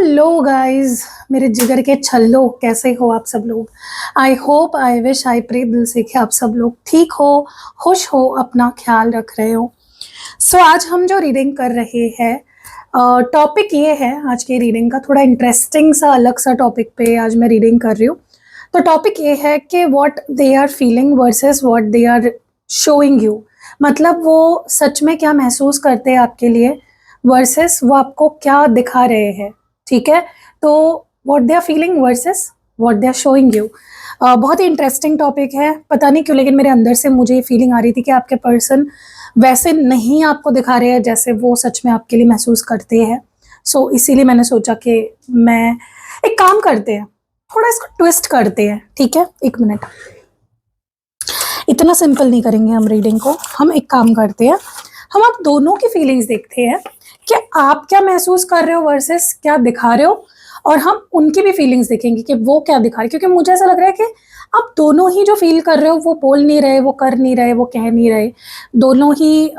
Hello guys, मेरे जिगर के छल्लो, कैसे हो आप सब लोग। I hope, I wish, I pray दिल से कि आप सब लोग ठीक हो, खुश हो, अपना ख्याल रख रहे हो। आज हम जो रीडिंग कर रहे हैं, टॉपिक ये है आज की रीडिंग का, थोड़ा इंटरेस्टिंग सा अलग सा टॉपिक पे आज मैं रीडिंग कर रही हूँ। तो टॉपिक ये है कि what they are feeling versus what they are showing you. मतलब वो सच में क्या महसूस करते हैं आपके लिए वर्सेस वो आपको क्या दिखा रहे हैं। ठीक है, तो what they are feeling versus what they are showing you. बहुत ही इंटरेस्टिंग टॉपिक है, पता नहीं क्यों, लेकिन मेरे अंदर से मुझे ये फीलिंग आ रही थी कि आपके पर्सन वैसे नहीं आपको दिखा रहे हैं जैसे वो सच में आपके लिए महसूस करते हैं। इसीलिए मैंने सोचा कि मैं एक काम करते हैं, थोड़ा इसको ट्विस्ट करते हैं। ठीक है, एक मिनट, इतना सिंपल नहीं करेंगे हम रीडिंग को। हम एक काम करते हैं, हम आप दोनों की फीलिंग्स देखते हैं कि आप क्या महसूस कर रहे हो वर्सेस क्या दिखा रहे हो, और हम उनकी भी फीलिंग्स देखेंगे कि वो क्या दिखा रहे हैं। क्योंकि मुझे ऐसा लग रहा है कि आप दोनों ही जो फील कर रहे हो वो बोल नहीं रहे, वो कर नहीं रहे, वो कह नहीं रहे, दोनों ही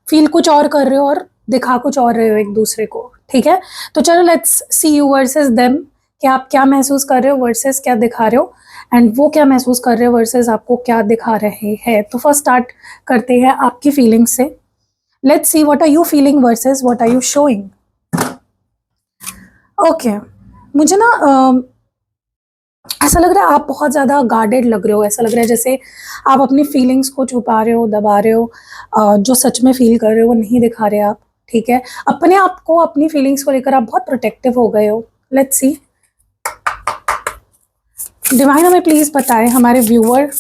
फील कुछ और कर रहे हो और दिखा कुछ और रहे हो एक दूसरे को। ठीक है, तो चलो let's see you versus them, कि आप क्या महसूस कर रहे हो वर्सेस क्या दिखा रहे हो, एंड वो क्या महसूस कर रहे हो वर्सेस आपको क्या दिखा रहे हैं। तो फर्स्ट स्टार्ट करते हैं आपकी फीलिंग्स से। Let's see what are you feeling versus what are you showing. Okay, मुझे ना ऐसा लग रहा है आप बहुत ज़्यादा गार्डेड लग रहे हो। ऐसा लग रहा है जैसे आप अपनी फीलिंग्स को छुपा रहे हो, दबा रहे हो, जो सच में फील कर रहे हो वो नहीं दिखा रहे आप। ठीक है, अपने आप को, अपनी फीलिंग्स को लेकर आप बहुत प्रोटेक्टिव हो गए हो। लेट्स सी, डिवाइन हमें प्लीज़ बताएं हमारे व्यूअर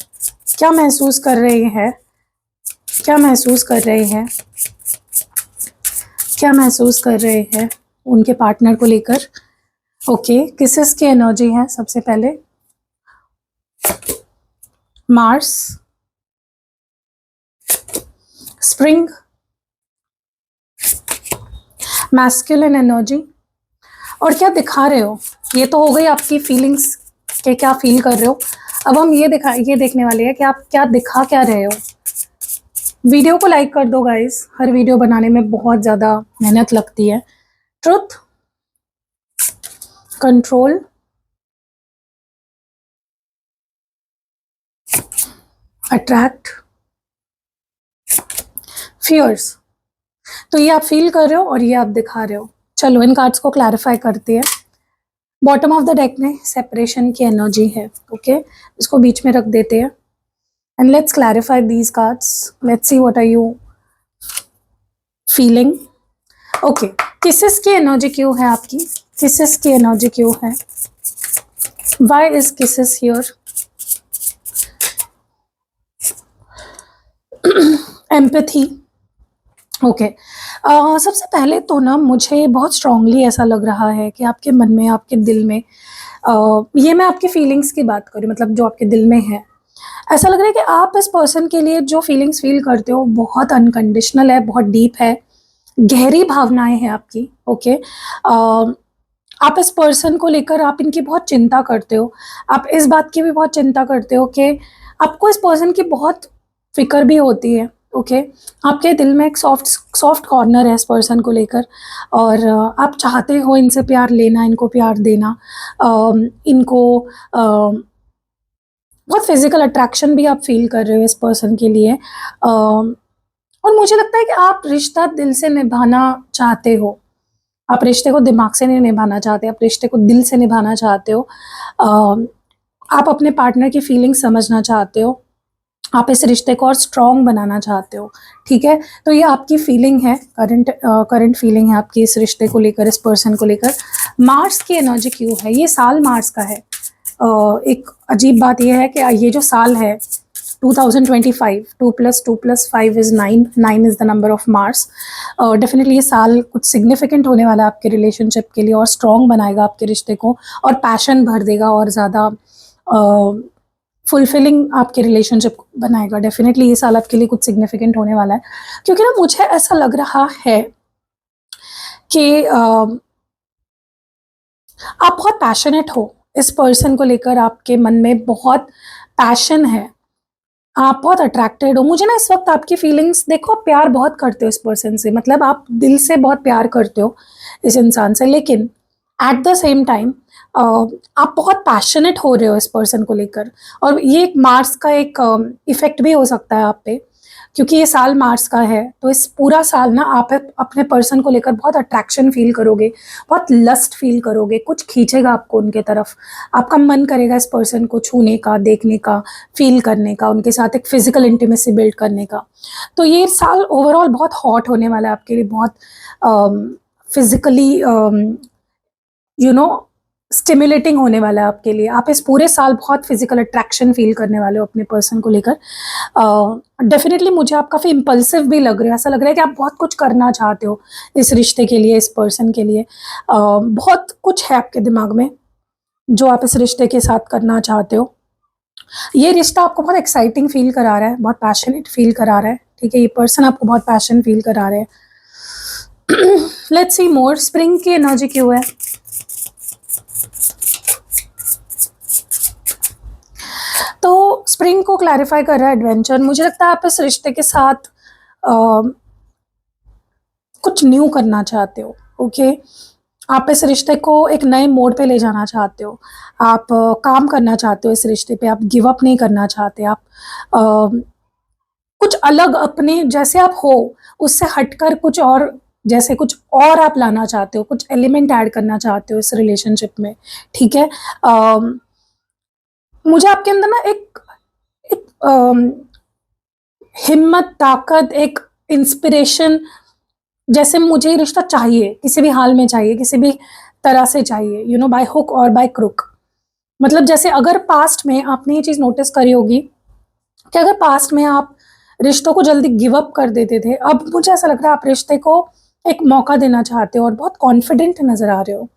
क्या महसूस कर रहे हैं, क्या महसूस कर रहे हैं, क्या महसूस कर रहे हैं उनके पार्टनर को लेकर। ओके, किसेस की एनर्जी है सबसे पहले। मार्स, स्प्रिंग, मैस्कुलिन एनर्जी, और क्या दिखा रहे हो। ये तो हो गई आपकी फीलिंग्स के क्या फील कर रहे हो। अब हम ये देखने वाले हैं कि आप क्या दिखा क्या रहे हो। वीडियो को लाइक कर दो गाइस, हर वीडियो बनाने में बहुत ज़्यादा मेहनत लगती है। Truth, control, attract, fears. तो ये आप फील कर रहे हो और ये आप दिखा रहे हो। चलो इन कार्ड्स को क्लैरिफाई करते हैं। बॉटम ऑफ द डेक में सेपरेशन की एनर्जी है। ओके, इसको बीच में रख देते हैं and let's clarify these cards. Let's see what are you feeling. Okay, kisses की एनर्जी क्यों है आपकी, किसेस की एनर्जी क्यों है, why is kisses here. Empathy. Okay, सबसे पहले तो ना मुझे बहुत स्ट्रांगली ऐसा लग रहा है कि आपके मन में, आपके दिल में, ये मैं आपकी फीलिंग्स की बात करूँ, मतलब जो आपके दिल में है, ऐसा लग रहा है कि आप इस पर्सन के लिए जो फीलिंग्स फील करते हो बहुत अनकंडीशनल है, बहुत डीप है, गहरी भावनाएं हैं आपकी। ओके, आप इस पर्सन को लेकर आप इनकी बहुत चिंता करते हो। आप इस बात की भी बहुत चिंता करते हो कि आपको इस पर्सन की बहुत फिक्र भी होती है। ओके, आपके दिल में एक सॉफ्ट कॉर्नर है इस पर्सन को लेकर, और आप चाहते हो इनसे प्यार लेना, इनको प्यार देना, इनको बहुत फिजिकल अट्रैक्शन भी आप फील कर रहे हो इस पर्सन के लिए। और मुझे लगता है कि आप रिश्ता दिल से निभाना चाहते हो। आप रिश्ते को दिमाग से नहीं निभाना चाहते, आप रिश्ते को दिल से निभाना चाहते हो। आप अपने पार्टनर की फीलिंग समझना चाहते हो, आप इस रिश्ते को और स्ट्रॉन्ग बनाना चाहते हो। ठीक है, तो ये आपकी फीलिंग है, करंट फीलिंग है आपकी इस रिश्ते को लेकर, इस पर्सन को लेकर। मार्स की एनर्जी क्यों है, ये साल मार्स का है। एक अजीब बात यह है कि ये जो साल है 2025, 2 + 5 is 9, 9 is the number of Mars. Definitely ये साल कुछ सिग्निफिकेंट होने वाला है आपके रिलेशनशिप के लिए, और स्ट्रॉन्ग बनाएगा आपके रिश्ते को, और पैशन भर देगा, और ज़्यादा फुलफिलिंग आपके रिलेशनशिप बनाएगा। डेफिनेटली ये साल आपके लिए कुछ सिग्निफिकेंट होने वाला है, क्योंकि ना मुझे ऐसा लग रहा है कि आप बहुत पैशनेट हो इस पर्सन को लेकर, आपके मन में बहुत पैशन है, आप बहुत अट्रैक्टेड हो। मुझे ना इस वक्त आपकी फीलिंग्स, देखो आप प्यार बहुत करते हो इस पर्सन से, मतलब आप दिल से बहुत प्यार करते हो इस इंसान से, लेकिन एट द सेम टाइम आप बहुत पैशनेट हो रहे हो इस पर्सन को लेकर, और ये एक मार्स का एक इफेक्ट भी हो सकता है आप पे, क्योंकि ये साल मार्स का है। तो इस पूरा साल ना आप अपने पर्सन को लेकर बहुत अट्रैक्शन फील करोगे, बहुत लस्ट फील करोगे, कुछ खींचेगा आपको उनके तरफ, आपका मन करेगा इस पर्सन को छूने का, देखने का, फील करने का, उनके साथ एक फिजिकल इंटीमेसी बिल्ड करने का। तो ये साल ओवरऑल बहुत हॉट होने वाला है आपके लिए, बहुत फिजिकली स्टिमुलेटिंग होने वाला है आपके लिए। आप इस पूरे साल बहुत फिजिकल अट्रैक्शन फील करने वाले हो अपने पर्सन को लेकर। डेफिनेटली मुझे आप काफ़ी इम्पल्सिव भी लग रहे हो, ऐसा लग रहा है कि आप बहुत कुछ करना चाहते हो इस रिश्ते के लिए, इस पर्सन के लिए। बहुत कुछ है आपके दिमाग में जो आप इस रिश्ते के साथ करना चाहते हो। ये रिश्ता आपको बहुत एक्साइटिंग फील करा रहा है, बहुत पैशनेट फील करा रहा है, ठीक है। ये पर्सन आपको बहुत पैशन फील करा रहे हैं। लेट्स सी मोर, स्प्रिंग की एनर्जी क्यों है? तो स्प्रिंग को क्लैरिफाई कर रहा है एडवेंचर। मुझे लगता है आप इस रिश्ते के साथ कुछ न्यू करना चाहते हो, ओके। आप इस रिश्ते को एक नए मोड़ पे ले जाना चाहते हो, आप काम करना चाहते हो इस रिश्ते पे, आप गिव अप नहीं करना चाहते, आप कुछ अलग अपने जैसे आप हो उससे हटकर कुछ और, जैसे कुछ और आप लाना चाहते हो, कुछ एलिमेंट ऐड करना चाहते हो इस रिलेशनशिप में, ठीक है। मुझे आपके अंदर ना एक हिम्मत, ताकत, एक इंस्पिरेशन, जैसे मुझे ये रिश्ता चाहिए, किसी भी हाल में चाहिए, किसी भी तरह से चाहिए, बाय हुक और बाय क्रुक। मतलब जैसे अगर पास्ट में आपने ये चीज़ नोटिस करी होगी कि अगर पास्ट में आप रिश्तों को जल्दी गिव अप कर देते थे, अब मुझे ऐसा लग रहा है आप रिश्ते को एक मौका देना चाहते हो और बहुत कॉन्फिडेंट नज़र आ रहे हो,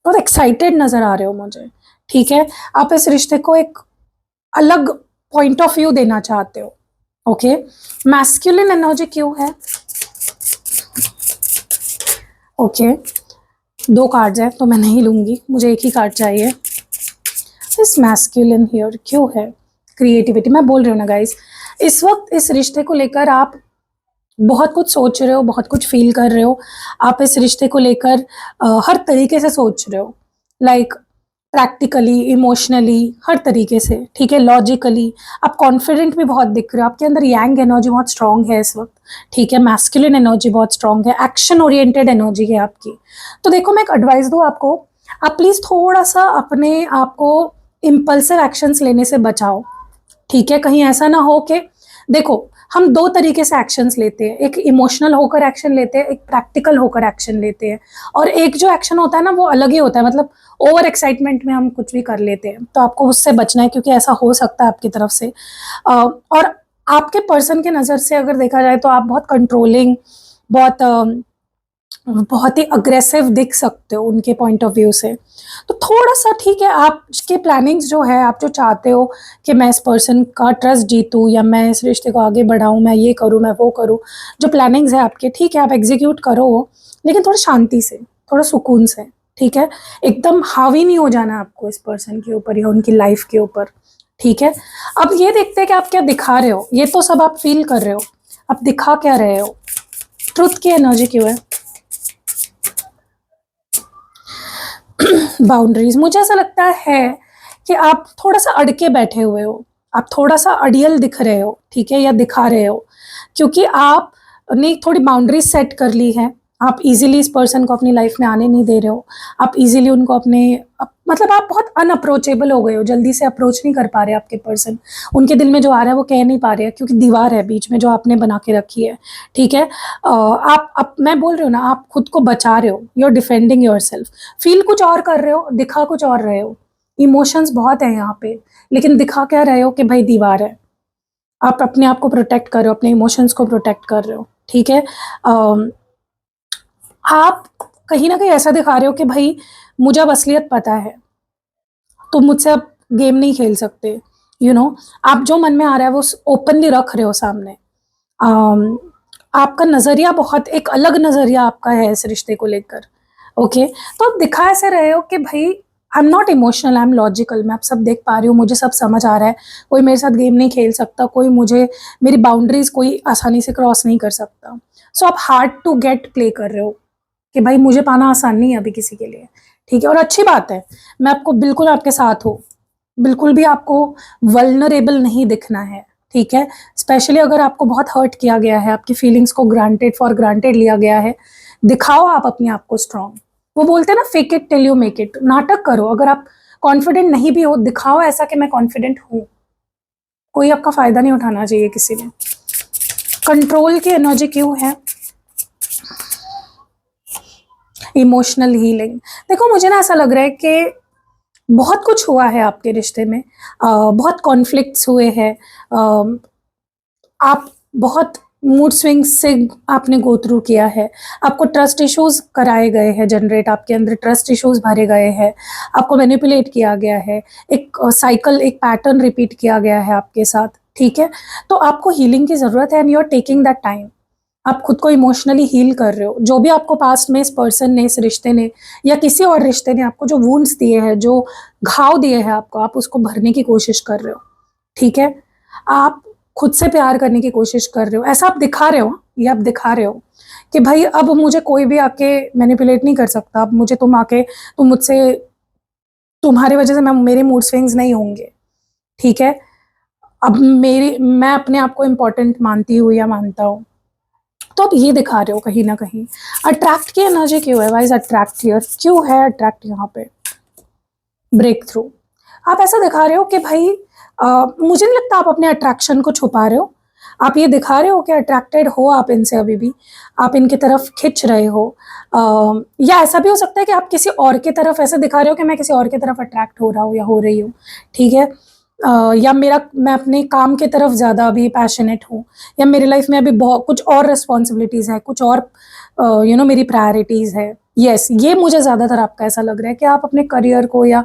बहुत एक्साइटेड नज़र आ रहे हो मुझे, ठीक है। आप इस रिश्ते को एक अलग पॉइंट ऑफ व्यू देना चाहते हो, ओके। मैस्कुलिन एनर्जी क्यों है? ओके, 2 कार्ड्स हैं तो मैं नहीं लूँगी, मुझे एक ही कार्ड चाहिए। इस मैस्कुलिन हियर क्यों है? क्रिएटिविटी, मैं बोल रही हूँ ना गाइस, इस वक्त इस रिश्ते को लेकर आप बहुत कुछ सोच रहे हो, बहुत कुछ फील कर रहे हो। आप इस रिश्ते को लेकर हर तरीके से सोच रहे हो, लाइक प्रैक्टिकली, इमोशनली, हर तरीके से, ठीक है। लॉजिकली आप कॉन्फिडेंट भी बहुत दिख रहे हो, आपके अंदर यांग एनर्जी बहुत स्ट्रांग है इस वक्त, ठीक है। मैस्कुलिन एनर्जी बहुत स्ट्रांग है, एक्शन ओरिएंटेड एनर्जी है आपकी। तो देखो मैं एक एडवाइस दूँ आपको, आप प्लीज़ थोड़ा सा अपने आप को इम्पल्सिव एक्शंस लेने से बचाओ, ठीक है। कहीं ऐसा ना हो कि, देखो हम 2 तरीके से एक्शंस लेते हैं, एक इमोशनल होकर एक्शन लेते हैं, एक प्रैक्टिकल होकर एक्शन लेते हैं, और एक जो एक्शन होता है ना वो अलग ही होता है, मतलब ओवर एक्साइटमेंट में हम कुछ भी कर लेते हैं। तो आपको उससे बचना है, क्योंकि ऐसा हो सकता है आपकी तरफ से। और आपके पर्सन के नज़र से अगर देखा जाए तो आप बहुत कंट्रोलिंग, बहुत ही अग्रेसिव दिख सकते हो उनके पॉइंट ऑफ व्यू से। तो थोड़ा सा, ठीक है, आपके प्लानिंग्स जो है, आप जो चाहते हो कि मैं इस पर्सन का ट्रस्ट जीतूँ या मैं इस रिश्ते को आगे बढ़ाऊँ, मैं ये करूँ, मैं वो करूँ, जो प्लानिंग्स है आपके, ठीक है, आप एग्जीक्यूट करो वो, लेकिन थोड़ा शांति से, थोड़ा सुकून से, ठीक है। एकदम हावी नहीं हो जाना आपको इस पर्सन के ऊपर या उनकी लाइफ के ऊपर, ठीक है। अब ये देखते हैं कि आप क्या दिखा रहे हो, ये तो सब आप फील कर रहे हो, आप दिखा क्या रहे हो? ट्रुथ की एनर्जी क्यों है? बाउंड्रीज, मुझे ऐसा लगता है कि आप थोड़ा सा अड़के बैठे हुए हो, आप थोड़ा सा अड़ियल दिख रहे हो, ठीक है, या दिखा रहे हो, क्योंकि आपने थोड़ी बाउंड्रीज सेट कर ली है। आप इजीली इस पर्सन को अपनी लाइफ में आने नहीं दे रहे हो, आप इजीली उनको मतलब आप बहुत अनअप्रोचेबल हो गए हो, जल्दी से अप्रोच नहीं कर पा रहे आपके पर्सन, उनके दिल में जो आ रहा है वो कह नहीं पा रहे हैं, क्योंकि दीवार है बीच में जो आपने बना के रखी है, ठीक है। मैं बोल रही हूँ ना, आप खुद को बचा रहे हो, you are defending yourself. Feel कुछ और कर रहे हो, दिखा कुछ और रहे हो, इमोशंस बहुत है यहाँ पे, लेकिन दिखा क्या रहे हो कि भाई दीवार है। आप अपने आप को प्रोटेक्ट कर रहे हो, अपने इमोशंस को प्रोटेक्ट कर रहे हो, ठीक है। आप कहीं ना कहीं ऐसा दिखा रहे हो कि भाई मुझे अब असलियत पता है, तो मुझसे अब गेम नहीं खेल सकते, आप जो मन में आ रहा है वो ओपनली रख रहे हो सामने। आपका नज़रिया बहुत एक अलग नज़रिया आपका है इस रिश्ते को लेकर, ओके। तो आप दिखा ऐसे रहे हो कि भाई I am not emotional, I am logical, मैं आप सब देख पा रही हूँ, मुझे सब समझ आ रहा है, कोई मेरे साथ गेम नहीं खेल सकता, कोई मुझे, मेरी बाउंड्रीज कोई आसानी से क्रॉस नहीं कर सकता। सो आप हार्ड टू गेट प्ले कर रहे हो, कि भाई मुझे पाना आसान नहीं है अभी किसी के लिए, ठीक है। और अच्छी बात है, मैं आपको बिल्कुल आपके साथ हूँ, बिल्कुल भी आपको वल्नरेबल नहीं दिखना है, ठीक है। स्पेशली अगर आपको बहुत हर्ट किया गया है, आपकी फीलिंग्स को ग्रांटेड फॉर ग्रांटेड लिया गया है, दिखाओ आप अपने आप को स्ट्रांग। वो बोलते हैं ना, fake it till you make it, नाटक करो। अगर आप कॉन्फिडेंट नहीं भी हो, दिखाओ ऐसा कि मैं कॉन्फिडेंट हूं। कोई आपका फायदा नहीं उठाना चाहिए किसी ने। कंट्रोल की एनर्जी क्यों है? Emotional healing. देखो मुझे ना ऐसा लग रहा है कि बहुत कुछ हुआ है आपके रिश्ते में, बहुत कॉन्फ्लिक्ट्स हुए हैं, आप बहुत मूड स्विंग्स से आपने गो थ्रू किया है, आपको ट्रस्ट इश्यूज कराए गए हैं जनरेट, आपके अंदर ट्रस्ट इश्यूज भरे गए हैं, आपको मैनिपुलेट किया गया है, एक साइकिल, एक पैटर्न रिपीट किया गया है आपके साथ, ठीक है। तो आपको हीलिंग की ज़रूरत है and you are taking that time. आप खुद को इमोशनली हील कर रहे हो। जो भी आपको पास्ट में इस पर्सन ने, इस रिश्ते ने या किसी और रिश्ते ने आपको जो वुंड्स दिए हैं, जो घाव दिए हैं आपको, आप उसको भरने की कोशिश कर रहे हो, ठीक है। आप खुद से प्यार करने की कोशिश कर रहे हो, ऐसा आप दिखा रहे हो, ये आप दिखा रहे हो कि भाई अब मुझे कोई भी आके मैनिपुलेट नहीं कर सकता, अब मुझे तुम आके, तुम मुझसे, तुम्हारी वजह से मेरे मूड स्विंग्स नहीं होंगे, ठीक है। अब मैं अपने आप को इम्पोर्टेंट मानती हूँ या मानता हूँ, तो आप ये दिखा रहे हो कहीं ना कहीं। अट्रैक्ट की एनर्जी क्यों है? वाइज अट्रैक्ट हियर, क्यों है अट्रैक्ट यहाँ पे? Breakthrough. आप ऐसा दिखा रहे हो कि भाई मुझे नहीं लगता आप अपने अट्रैक्शन को छुपा रहे हो। आप ये दिखा रहे हो कि अट्रैक्टेड हो आप इनसे, अभी भी आप इनकी तरफ खिंच रहे हो। या ऐसा भी हो सकता है कि आप किसी और की तरफ ऐसे दिखा रहे हो कि मैं किसी और की तरफ अट्रैक्ट हो रहा हूँ या हो रही हूँ, ठीक है। या मैं अपने काम की तरफ ज़्यादा अभी पैशनेट हूँ, या मेरी लाइफ में अभी बहुत कुछ और रिस्पॉन्सिबिलिटीज़ है, कुछ और मेरी प्रायोरिटीज़ है। यस, ये मुझे ज़्यादातर आपका ऐसा लग रहा है कि आप अपने करियर को या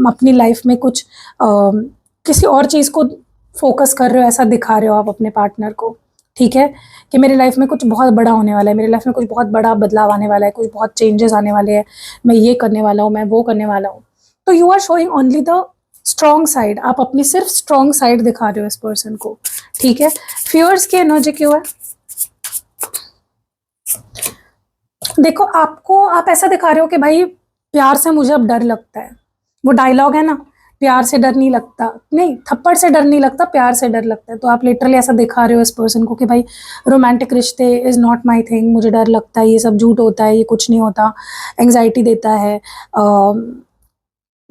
अपनी लाइफ में कुछ किसी और चीज़ को फोकस कर रहे हो, ऐसा दिखा रहे हो आप अपने पार्टनर को, ठीक है। कि मेरी लाइफ में कुछ बहुत बड़ा होने वाला है, मेरी लाइफ में कुछ बहुत बड़ा बदलाव आने वाला है, कुछ बहुत चेंजेस आने वाले हैं, मैं ये करने वाला हूँ, मैं वो करने वाला हूँ। तो you are showing only the strong side, आप अपनी सिर्फ स्ट्रॉन्ग साइड दिखा रहे हो इस पर्सन को, ठीक है। फियर्स की एनर्जी क्यों है? देखो आप ऐसा दिखा रहे हो कि भाई प्यार से मुझे अब डर लगता है। वो डायलॉग है ना, प्यार से डर नहीं लगता, नहीं, थप्पड़ से डर नहीं लगता, प्यार से डर लगता है। तो आप लिटरली ऐसा दिखा रहे हो इस पर्सन को कि भाई रोमांटिक रिश्ते इज नॉट माई थिंग, मुझे डर लगता है, ये सब झूठ होता है, ये कुछ नहीं होता, एंग्जाइटी देता है,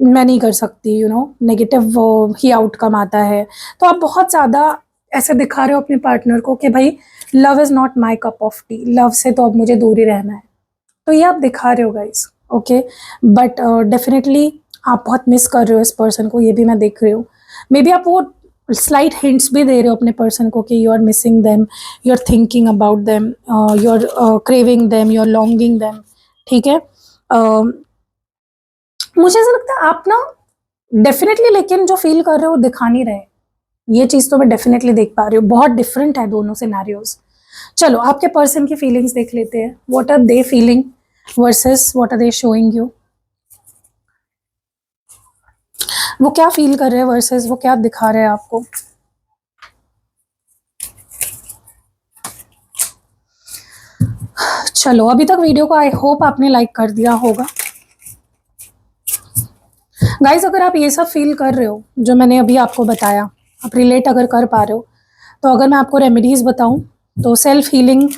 मैं नहीं कर सकती, नेगेटिव ही आउटकम आता है। तो आप बहुत ज़्यादा ऐसे दिखा रहे हो अपने पार्टनर को कि भाई love is not my cup of T, love से तो अब मुझे दूर ही रहना है। तो ये आप दिखा रहे हो गाइस, ओके। बट डेफिनेटली आप बहुत मिस कर रहे हो इस पर्सन को, ये भी मैं देख रही हूँ। मे बी आप वो स्लाइट हिंट्स भी दे रहे हो अपने पर्सन को कि you are missing them, you are thinking about them, you are craving them, you are longing them, ठीक है। मुझे ऐसा लगता है आप ना डेफिनेटली, लेकिन जो फील कर रहे हो दिखा नहीं रहे। ये चीज़ तो मैं डेफिनेटली देख पा रही हूँ, बहुत डिफरेंट है दोनों सिनेरियोज। चलो आपके पर्सन की फीलिंग्स देख लेते हैं, what are they feeling versus what are they showing you. वो क्या फील कर रहे हैं वर्सेस वो क्या दिखा रहे हैं आपको। चलो अभी तक वीडियो को आई होप आपने लाइक कर दिया होगा। गाइज अगर आप ये सब फील कर रहे हो जो मैंने अभी आपको बताया, आप रिलेट अगर कर पा रहे हो, तो अगर मैं आपको रेमेडीज बताऊं तो सेल्फ हीलिंग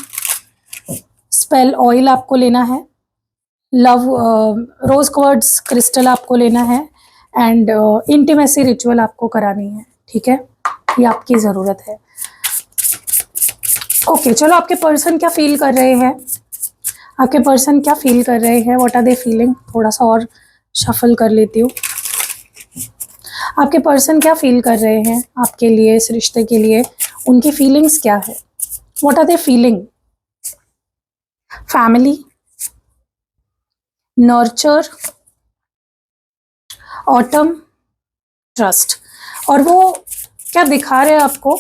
स्पेल ऑयल आपको लेना है, लव रोज क्वार्ट्ज क्रिस्टल आपको लेना है, एंड इंटीमेसी रिचुअल आपको करानी है, ठीक है। ये आपकी ज़रूरत है। ओके चलो आपके पर्सन क्या फील कर रहे हैं, आपके पर्सन क्या फील कर रहे हैं, व्हाट आर दे फीलिंग। थोड़ा सा और शफल कर लेती हूँ। आपके पर्सन क्या फील कर रहे हैं आपके लिए, इस रिश्ते के लिए, उनकी फीलिंग्स क्या है, what are they feeling. Family, nurture, autumn, trust. और वो क्या दिखा रहे हैं आपको,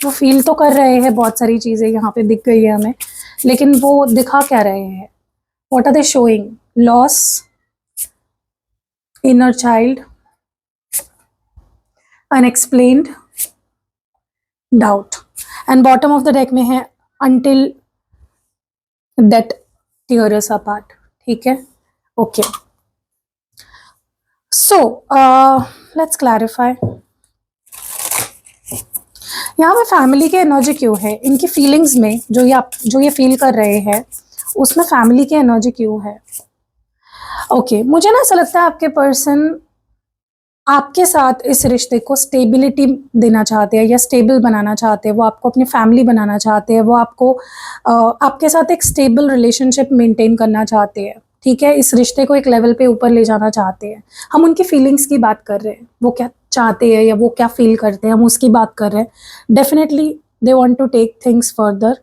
वो फील तो कर रहे हैं, बहुत सारी चीज़ें यहाँ पे दिख गई है हमें, लेकिन वो दिखा क्या रहे हैं, what are they showing. Loss, inner child, unexplained, doubt, and bottom of the deck में है until date, tear us apart. ठीक है, ओके. So let's clarify. यहाँ पे फैमिली की एनर्जी क्यों है इनकी फीलिंग्स में, जो ये फील कर रहे हैं उसमें फैमिली की एनर्जी क्यों है? ओके, मुझे ना ऐसा लगता है आपके पर्सन आपके साथ इस रिश्ते को स्टेबिलिटी देना चाहते हैं या स्टेबल बनाना चाहते हैं. वो आपको अपनी फैमिली बनाना चाहते हैं. वो आपको आपके साथ एक स्टेबल रिलेशनशिप मेंटेन करना चाहते हैं. ठीक है, इस रिश्ते को एक लेवल पे ऊपर ले जाना चाहते हैं. हम उनकी फीलिंग्स की बात कर रहे हैं, वो क्या चाहते हैं या वो क्या फील करते हैं, हम उसकी बात कर रहे हैं. Definitely they want to take things further.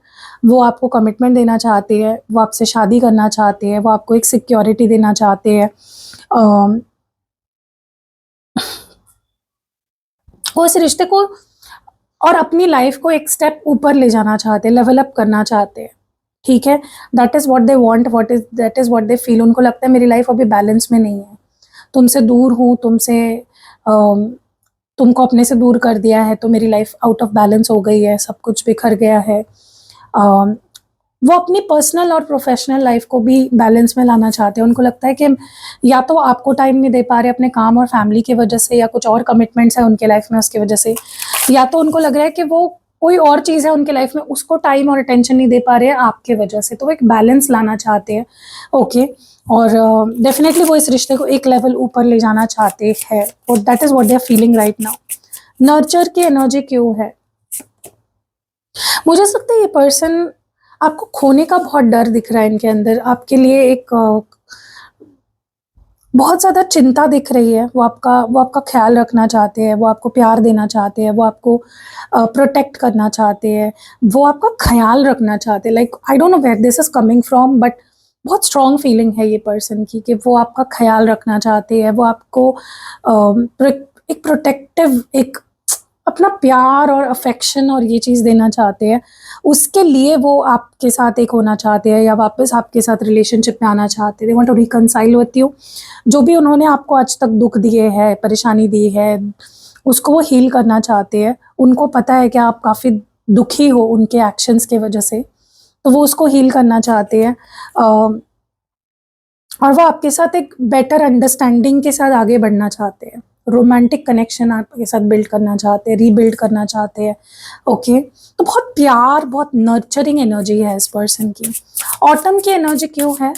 वो आपको कमिटमेंट देना चाहते हैं, वो आपसे शादी करना चाहते हैं, वो आपको एक सिक्योरिटी देना चाहते हैं. वो इस रिश्ते को और अपनी लाइफ को एक स्टेप ऊपर ले जाना चाहते हैं, लेवल अप करना चाहते हैं. ठीक है, that is what they want, that is what they feel. उनको लगता है मेरी लाइफ अभी बैलेंस में नहीं है, तुमसे दूर हूँ, तुमको अपने से दूर कर दिया है, तो मेरी लाइफ आउट ऑफ बैलेंस हो गई है, सब कुछ बिखर गया है. वो अपनी पर्सनल और प्रोफेशनल लाइफ को भी बैलेंस में लाना चाहते हैं. उनको लगता है कि या तो आपको टाइम नहीं दे पा रहे अपने काम और फैमिली की वजह से, या कुछ और कमिटमेंट्स है उनके लाइफ में उसकी वजह से, या तो उनको लग रहा है कि वो कोई और चीज़ है उनके लाइफ में, उसको टाइम और अटेंशन नहीं दे पा रहे हैं आपके वजह से. तो वो एक बैलेंस लाना चाहते हैं. ओके, और डेफिनेटली वो इस रिश्ते को एक लेवल ऊपर ले जाना चाहते हैं, और that is what they are feeling right now. Nurture की एनर्जी क्यों है? मुझे लगता है ये पर्सन आपको खोने का बहुत डर दिख रहा है इनके अंदर. आपके लिए एक बहुत ज़्यादा चिंता दिख रही है. वो आपका ख्याल रखना चाहते हैं, वो आपको प्यार देना चाहते हैं, वो आपको प्रोटेक्ट करना चाहते हैं, वो आपका ख्याल रखना चाहते हैं. Like I don't know where this is coming from, but बहुत स्ट्रॉन्ग फीलिंग है ये पर्सन की कि वो आपका ख्याल रखना चाहते हैं. वो आपको एक प्रोटेक्टिव, एक अपना प्यार और अफेक्शन और ये चीज़ देना चाहते हैं. उसके लिए वो आपके साथ एक होना चाहते हैं, या वापस आपके साथ रिलेशनशिप में आना चाहते हैं. They want to reconcile with you. जो भी उन्होंने आपको आज तक दुख दिए हैं, परेशानी दी है, उसको वो हील करना चाहते हैं. उनको पता है कि आप काफ़ी दुखी हो उनके एक्शंस के वजह से, तो वो उसको हील करना चाहते हैं. और वो आपके साथ एक बेटर अंडरस्टैंडिंग के साथ आगे बढ़ना चाहते हैं. रोमांटिक कनेक्शन आपके साथ बिल्ड करना चाहते हैं, रीबिल्ड करना चाहते हैं. ओके, तो बहुत प्यार, बहुत नर्चरिंग एनर्जी है इस पर्सन की. ऑटम की एनर्जी क्यों है?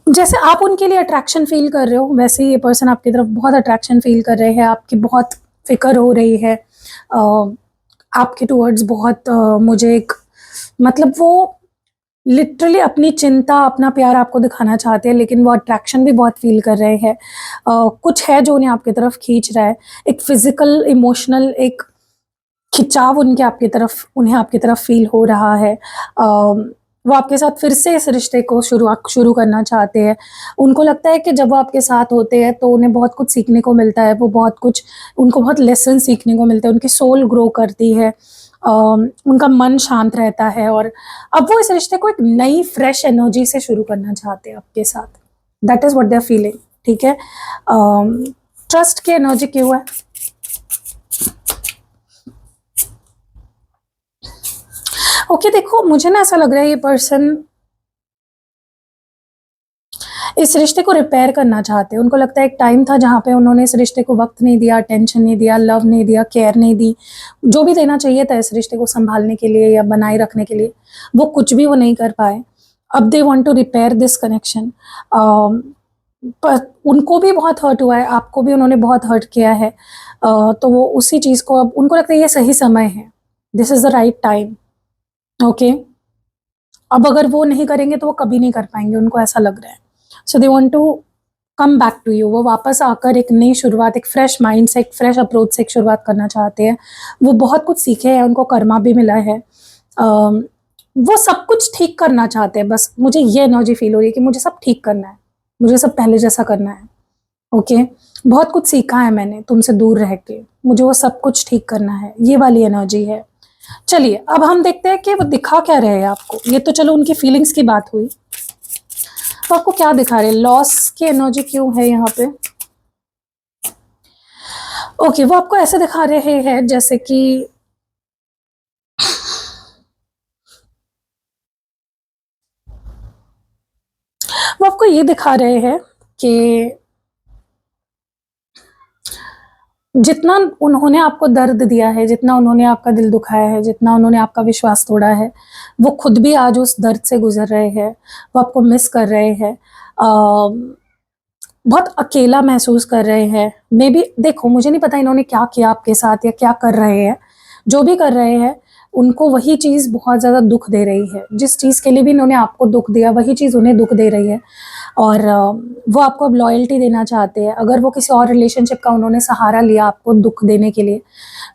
जैसे आप उनके लिए अट्रैक्शन फील कर रहे हो, वैसे ही ये पर्सन आपकी तरफ बहुत अट्रैक्शन फील कर रहे हैं. आपकी बहुत फिक्र हो रही है आपके टूवर्ड्स. बहुत मुझे एक मतलब वो लिटरली अपनी चिंता, अपना प्यार आपको दिखाना चाहते हैं, लेकिन वो अट्रैक्शन भी बहुत फील कर रहे हैं. कुछ है जो उन्हें आपकी तरफ खींच रहा है. एक फिजिकल, इमोशनल एक खिंचाव उन्हें आपकी तरफ फील हो रहा है. वो आपके साथ फिर से इस रिश्ते को शुरू करना चाहते हैं. उनको लगता है कि जब वो आपके साथ होते हैं तो उन्हें बहुत कुछ सीखने को मिलता है. उनको बहुत लेसन सीखने को मिलते हैं. उनकी सोल ग्रो करती है. उनका मन शांत रहता है, और अब वो इस रिश्ते को एक नई फ्रेश एनर्जी से शुरू करना चाहते हैं आपके साथ. That is what they are feeling. ठीक है, ट्रस्ट की एनर्जी क्यों है? ओके, देखो मुझे ना ऐसा लग रहा है ये पर्सन इस रिश्ते को रिपेयर करना चाहते हैं. उनको लगता है एक टाइम था जहाँ पे उन्होंने इस रिश्ते को वक्त नहीं दिया, अटेंशन नहीं दिया, लव नहीं दिया, केयर नहीं दी, जो भी देना चाहिए था इस रिश्ते को संभालने के लिए या बनाए रखने के लिए, वो कुछ भी वो नहीं कर पाए. अब they want to repair this connection. पर उनको भी बहुत हर्ट हुआ है, आपको भी उन्होंने बहुत हर्ट किया है. तो वो उसी चीज़ को, अब उनको लगता है ये सही समय है, this is the right time. Okay, अब अगर वो नहीं करेंगे तो वो कभी नहीं कर पाएंगे, उनको ऐसा लग रहा है. So they want to come back to you. वो वापस आकर एक नई शुरुआत, एक फ्रेश माइंड से, एक फ्रेश अप्रोच से एक शुरुआत करना चाहते हैं. वो बहुत कुछ सीखे हैं, उनको कर्मा भी मिला है. वो सब कुछ ठीक करना चाहते हैं. बस मुझे ये एनर्जी फील हो रही है कि मुझे सब ठीक करना है, मुझे सब पहले जैसा करना है. ओके, बहुत कुछ सीखा है मैंने तुमसे दूर रह के, मुझे वो सब कुछ ठीक करना है. ये वाली एनर्जी है. चलिए अब हम देखते हैं कि वो दिखा क्या रहे हैं आपको. ये तो चलो उनकी फीलिंग्स की बात हुई, तो आपको क्या दिखा रहे हैं? लॉस की एनर्जी क्यों है यहाँ पे? ओके, वो आपको ऐसे दिखा रहे हैं जैसे कि वो आपको ये दिखा रहे हैं कि जितना उन्होंने आपको दर्द दिया है, जितना उन्होंने आपका दिल दुखाया है, जितना उन्होंने आपका विश्वास तोड़ा है, वो खुद भी आज उस दर्द से गुजर रहे हैं। वो आपको मिस कर रहे हैं, बहुत अकेला महसूस कर रहे हैं। मे बी देखो, मुझे नहीं पता इन्होंने क्या किया आपके साथ या क्या कर रहे हैं। जो भी कर रहे हैं, उनको वही चीज़ बहुत ज़्यादा दुख दे रही है। जिस चीज़ के लिए भी इन्होंने आपको दुख दिया, वही चीज़ उन्हें दुख दे रही है। और वो आपको अब लॉयल्टी देना चाहते हैं। अगर वो किसी और रिलेशनशिप का उन्होंने सहारा लिया आपको दुख देने के लिए,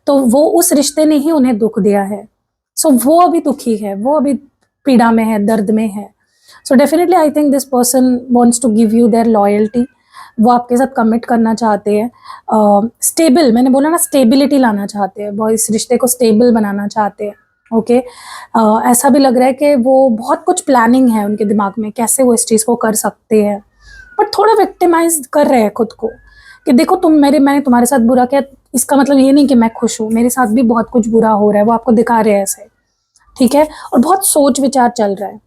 तो वो उस रिश्ते ने ही उन्हें दुख दिया है। सो वो अभी दुखी है, वो अभी पीड़ा में है, दर्द में है। So definitely I think this person wants to give you their loyalty. वो आपके साथ कमिट करना चाहते हैं, स्टेबल, मैंने बोला ना, स्टेबिलिटी लाना चाहते हैं। वो इस रिश्ते को स्टेबल बनाना चाहते हैं। ओके, ऐसा भी लग रहा है कि वो बहुत कुछ प्लानिंग है उनके दिमाग में, कैसे वो इस चीज़ को कर सकते हैं। बट थोड़ा विक्टिमाइज कर रहे हैं खुद को कि देखो मैंने तुम्हारे साथ बुरा किया, इसका मतलब ये नहीं कि मैं खुश हूँ, मेरे साथ भी बहुत कुछ बुरा हो रहा है। वो आपको दिखा रहे हैं ऐसे, ठीक है। और बहुत सोच विचार चल रहा है,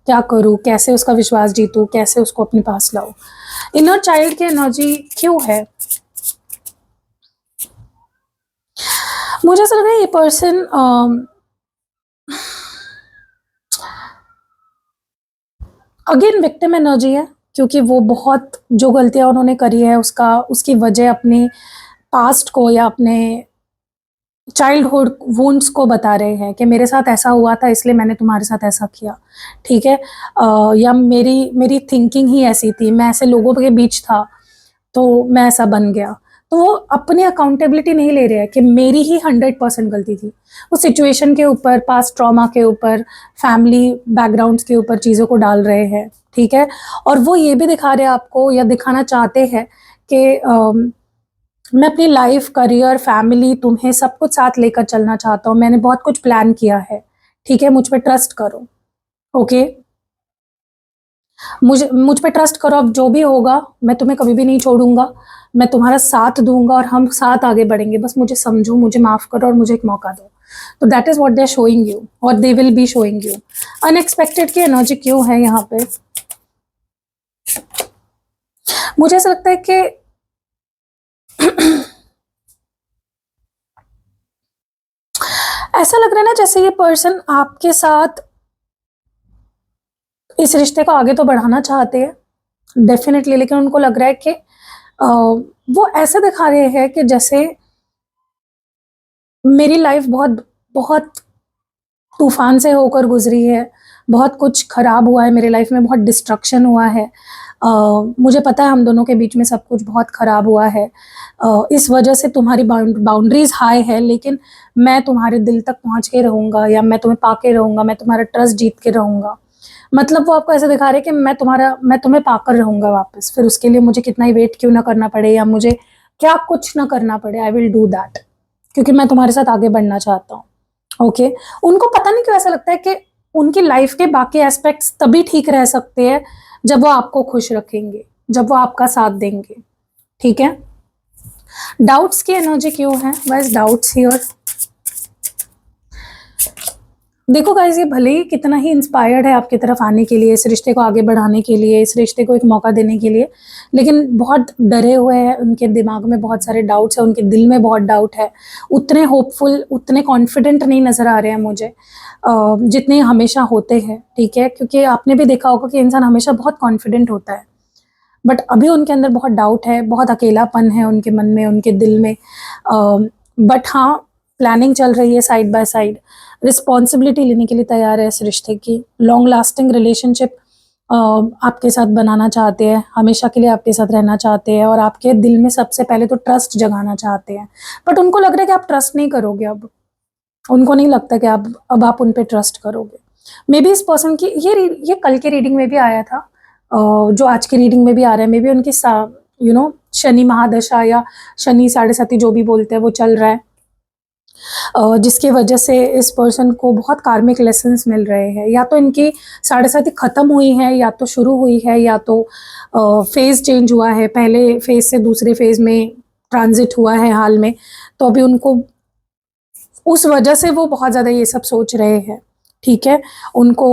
क्या करूँ, कैसे उसका विश्वास जीतूँ, कैसे उसको अपने पास लाऊं। इनर चाइल्ड की एनर्जी क्यों है? मुझे ऐसा लग रहा है ये पर्सन अगेन विक्टिम एनर्जी है, क्योंकि वो बहुत जो गलतियां उन्होंने करी है उसकी वजह अपने पास्ट को या अपने चाइल्डहुड वुंड्स को बता रहे हैं कि मेरे साथ ऐसा हुआ था इसलिए मैंने तुम्हारे साथ ऐसा किया, ठीक है। या मेरी थिंकिंग ही ऐसी थी, मैं ऐसे लोगों के बीच था तो मैं ऐसा बन गया। तो वो अपनी अकाउंटेबिलिटी नहीं ले रहे हैं कि मेरी ही 100% गलती थी। वो सिचुएशन के ऊपर, पास्ट ट्रॉमा के ऊपर, फैमिली बैकग्राउंड्स के ऊपर चीज़ों को डाल रहे हैं, ठीक है। और वो ये भी दिखा रहे हैं आपको, या दिखाना चाहते हैं कि मैं अपनी लाइफ, करियर, फैमिली, तुम्हें सब कुछ साथ लेकर चलना चाहता हूँ। मैंने बहुत कुछ प्लान किया है, ठीक है, मुझ पर ट्रस्ट करो। ओके, मुझ पे ट्रस्ट करो। अब जो भी होगा मैं तुम्हें कभी भी नहीं छोड़ूंगा, मैं तुम्हारा साथ दूंगा और हम साथ आगे बढ़ेंगे। बस मुझे समझो, मुझे माफ करो और मुझे एक मौका दो। तो that is what they are showing you, और they will be showing you. Unexpected की एनर्जी क्यों है यहाँ पे? मुझे ऐसा लगता है कि ऐसा लग रहा है ना जैसे ये पर्सन आपके साथ इस रिश्ते को आगे तो बढ़ाना चाहते हैं डेफिनेटली, लेकिन उनको लग रहा है कि वो ऐसे दिखा रहे हैं कि जैसे मेरी लाइफ बहुत बहुत तूफान से होकर गुजरी है, बहुत कुछ खराब हुआ है मेरी लाइफ में, बहुत डिस्ट्रक्शन हुआ है। मुझे पता है हम दोनों के बीच में सब कुछ बहुत खराब हुआ है। इस वजह से तुम्हारी बाउंड्रीज हाई है, लेकिन मैं तुम्हारे दिल तक पहुंच के रहूंगा, या मैं तुम्हें पाके रहूंगा, मैं तुम्हारा ट्रस्ट जीत के रहूंगा। मतलब वो आपको ऐसे दिखा रहे हैं कि मैं तुम्हें पाकर रहूंगा वापस, फिर उसके लिए मुझे कितना ही वेट क्यों ना करना पड़े, या मुझे क्या कुछ ना करना पड़े, आई विल डू दैट, क्योंकि मैं तुम्हारे साथ आगे बढ़ना चाहता हूँ। ओके, उनको पता नहीं क्यों ऐसा लगता है कि उनकी लाइफ के बाकी एस्पेक्ट्स तभी ठीक रह सकते हैं जब वो आपको खुश रखेंगे, जब वो आपका साथ देंगे, ठीक है। डाउट्स की एनर्जी क्यों है? बस डाउट्स हियर। देखो गाइस, ये भले ही कितना ही इंस्पायर्ड है आपकी तरफ आने के लिए, इस रिश्ते को आगे बढ़ाने के लिए, इस रिश्ते को एक मौका देने के लिए, लेकिन बहुत डरे हुए हैं। उनके दिमाग में बहुत सारे डाउट्स हैं, उनके दिल में बहुत डाउट है। उतने होपफुल, उतने कॉन्फिडेंट नहीं नज़र आ रहे हैं मुझे जितने हमेशा होते हैं, ठीक है। क्योंकि आपने भी देखा होगा कि इंसान हमेशा बहुत कॉन्फिडेंट होता है, बट अभी उनके अंदर बहुत डाउट है, बहुत अकेलापन है उनके मन में, उनके दिल में। बट हाँ, प्लानिंग चल रही है साइड बाय साइड, रिस्पॉन्सिबिलिटी लेने के लिए तैयार है इस रिश्ते की। लॉन्ग लास्टिंग रिलेशनशिप आपके साथ बनाना चाहते हैं, हमेशा के लिए आपके साथ रहना चाहते हैं, और आपके दिल में सबसे पहले तो ट्रस्ट जगाना चाहते हैं। बट उनको लग रहा है कि आप ट्रस्ट नहीं करोगे अब, उनको नहीं लगता कि अब आप उन पे ट्रस्ट करोगे। मे बी इस पर्सन की ये कल के रीडिंग में भी आया था, जो आज की रीडिंग में भी आ रहा है। मे बी उनकी शनि महादशा या शनि 7.5 जो भी बोलते हैं वो चल रहा है, जिसकी वजह से इस पर्सन को बहुत कार्मिक लेसन्स मिल रहे हैं। या तो इनकी 7.5 खत्म हुई है, या तो शुरू हुई है, या तो फेज चेंज हुआ है, पहले फेज से दूसरे फेज में ट्रांजिट हुआ है हाल में। तो अभी उनको उस वजह से वो बहुत ज़्यादा ये सब सोच रहे हैं, ठीक है। उनको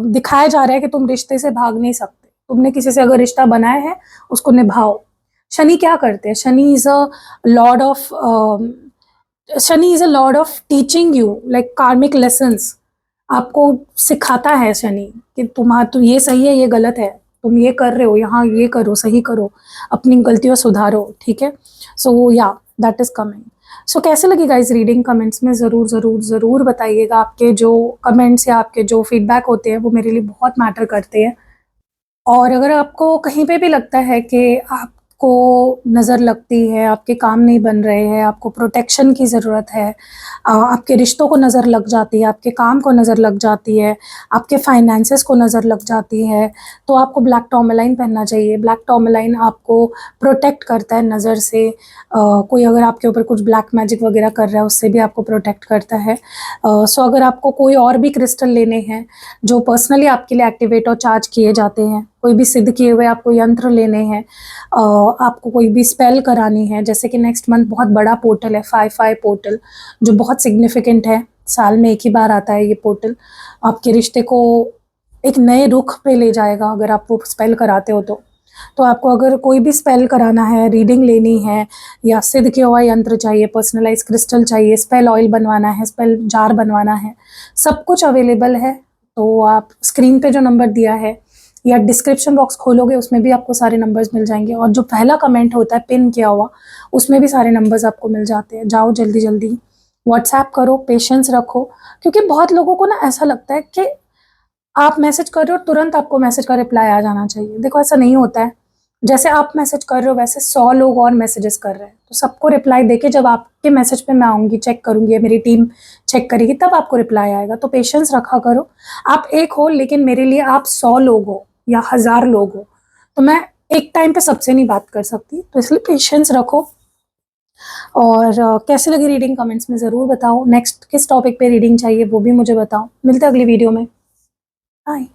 दिखाया जा रहा है कि तुम रिश्ते से भाग नहीं सकते, तुमने किसी से अगर रिश्ता बनाया है उसको निभाओ। शनि क्या करते हैं? Shani is a Lord of Shani is a Lord of teaching you like कार्मिक लेसन्स। आपको सिखाता है शनि कि तुम ये सही है, ये गलत है, तुम ये कर रहे हो, यहाँ ये करो, सही करो, अपनी गलतियों सुधारो, ठीक है। सो या दैट इज कमिंग। सो कैसे लगी गाइज रीडिंग? कमेंट्स में ज़रूर ज़रूर ज़रूर बताइएगा। आपके जो कमेंट्स या आपके जो फीडबैक होते हैं वो मेरे लिए बहुत मैटर करते हैं। और अगर आपको कहीं पे भी लगता है कि आपको नज़र लगती है, आपके काम नहीं बन रहे हैं, आपको प्रोटेक्शन की ज़रूरत है, आपके रिश्तों को नज़र लग जाती है, आपके काम को नज़र लग जाती है, आपके फाइनेंसेस को नज़र लग जाती है, तो आपको ब्लैक टॉर्मेलाइन पहनना चाहिए। ब्लैक टॉर्मेलाइन आपको प्रोटेक्ट करता है नज़र से। कोई अगर आपके ऊपर कुछ ब्लैक मैजिक वगैरह कर रहा है उससे भी आपको प्रोटेक्ट करता है। सो अगर आपको कोई और भी क्रिस्टल लेने हैं जो पर्सनली आपके लिए एक्टिवेट और चार्ज किए जाते हैं, कोई भी सिद्ध किए हुए आपको यंत्र लेने हैं, आपको कोई भी स्पेल करानी है, जैसे कि नेक्स्ट मंथ बहुत बड़ा पोर्टल है 5/5 पोर्टल जो बहुत सिग्निफिकेंट है, साल में एक ही बार आता है ये पोर्टल, आपके रिश्ते को एक नए रुख पे ले जाएगा अगर आप वो स्पेल कराते हो तो आपको अगर कोई भी स्पेल कराना है, रीडिंग लेनी है या सिद्ध किया हुआ यंत्र चाहिए, पर्सनलाइज क्रिस्टल चाहिए, स्पेल ऑयल बनवाना है, स्पेल जार बनवाना है, सब कुछ अवेलेबल है। तो आप स्क्रीन पे जो नंबर दिया है या डिस्क्रिप्शन बॉक्स खोलोगे उसमें भी आपको सारे नंबर्स मिल जाएंगे, और जो पहला कमेंट होता है पिन किया हुआ उसमें भी सारे नंबर्स आपको मिल जाते हैं। जाओ जल्दी जल्दी व्हाट्सएप करो, पेशेंस रखो, क्योंकि बहुत लोगों को ना ऐसा लगता है कि आप मैसेज कर रहे हो तुरंत आपको मैसेज का रिप्लाई आ जाना चाहिए। देखो ऐसा नहीं होता है। जैसे आप मैसेज कर रहे हो वैसे 100 लोग और मैसेजेस कर रहे हैं, तो सबको रिप्लाई देके जब आपके मैसेज पे मैं आऊँगी, चेक करूँगी, मेरी टीम चेक करेगी, तब आपको रिप्लाई आएगा। तो पेशेंस रखा करो। आप एक हो लेकिन मेरे लिए आप 100 लोग हो या 1000 लोग हो, तो मैं एक टाइम पे सबसे नहीं बात कर सकती, तो इसलिए पेशेंस रखो। और कैसे लगी रीडिंग कमेंट्स में ज़रूर बताओ। नेक्स्ट किस टॉपिक पे रीडिंग चाहिए वो भी मुझे बताओ। मिलते हैं अगली वीडियो में। बाय।